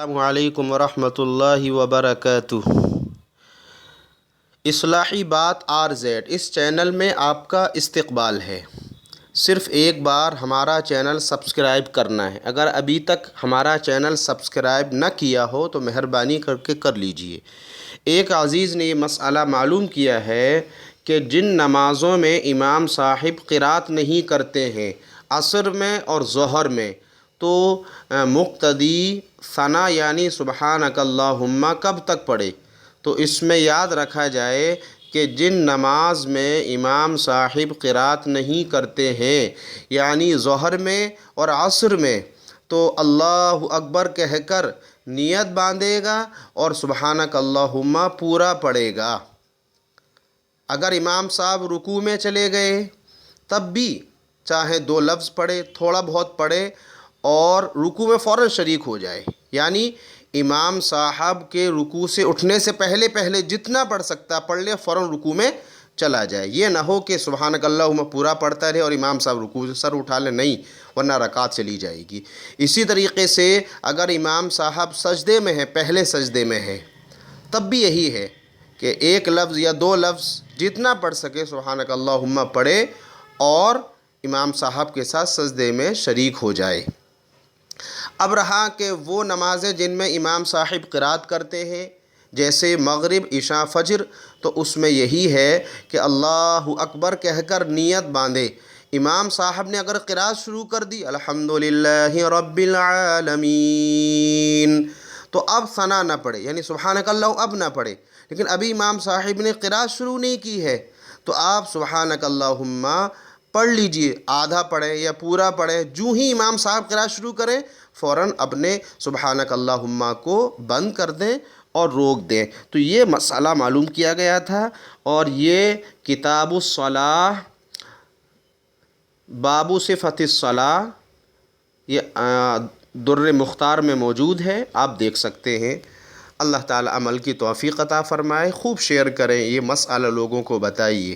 السلام علیکم ورحمۃ اللہ وبرکاتہ۔ اصلاحی بات RZ اس چینل میں آپ کا استقبال ہے۔ صرف ایک بار ہمارا چینل سبسکرائب کرنا ہے۔ اگر ابھی تک ہمارا چینل سبسکرائب نہ کیا ہو تو مہربانی کر کے کر لیجئے۔ ایک عزیز نے یہ مسئلہ معلوم کیا ہے کہ جن نمازوں میں امام صاحب قرات نہیں کرتے ہیں، عصر میں اور ظہر میں، تو مقتدی ثنا یعنی سبحانک اللہم کب تک پڑھے؟ تو اس میں یاد رکھا جائے کہ جن نماز میں امام صاحب قرات نہیں کرتے ہیں یعنی ظہر میں اور عصر میں، تو اللہ اکبر کہہ کر نیت باندھے گا اور سبحانک اللہم پورا پڑھے گا۔ اگر امام صاحب رکوع میں چلے گئے تب بھی چاہے 2 لفظ پڑھے، تھوڑا بہت پڑھے اور رکوع میں فوراً شریک ہو جائے، یعنی امام صاحب کے رکوع سے اٹھنے سے پہلے جتنا پڑھ سکتا پڑھ لے، فوراً رکوع میں چلا جائے۔ یہ نہ ہو کہ سبحانک اللہم پورا پڑھتا رہے اور امام صاحب رکوع سے سر اٹھا لے، نہیں، ورنہ رکعت چلی جائے گی۔ اسی طریقے سے اگر امام صاحب سجدے میں ہے، پہلے سجدے میں ہے، تب بھی یہی ہے کہ 1 لفظ یا 2 لفظ جتنا پڑھ سکے سبحانک اللہم پڑھے اور امام صاحب کے ساتھ سجدے میں شریک ہو جائے۔ اب رہا کہ وہ نمازیں جن میں امام صاحب قرات کرتے ہیں جیسے مغرب، عشاء، فجر، تو اس میں یہی ہے کہ اللہ اکبر کہہ کر نیت باندھے۔ امام صاحب نے اگر قرات شروع کر دی الحمدللہ رب العالمین، تو اب ثنا نہ پڑھے، یعنی سبحانک اللہ اب نہ پڑھے۔ لیکن ابھی امام صاحب نے قرات شروع نہیں کی ہے تو آپ سبحانک اللہم پڑھ لیجئے، آدھا پڑھیں یا پورا پڑھیں۔ جو ہی امام صاحب قرات شروع کریں فوراً اپنے سبحانک اللہم کو بند کر دیں اور روک دیں۔ تو یہ مسئلہ معلوم کیا گیا تھا، اور یہ کتاب الصلاۃ باب صفۃ الصلاۃ یہ در مختار میں موجود ہے، آپ دیکھ سکتے ہیں۔ اللہ تعالی عمل کی توفیق عطا فرمائے۔ خوب شیئر کریں، یہ مسئلہ لوگوں کو بتائیے۔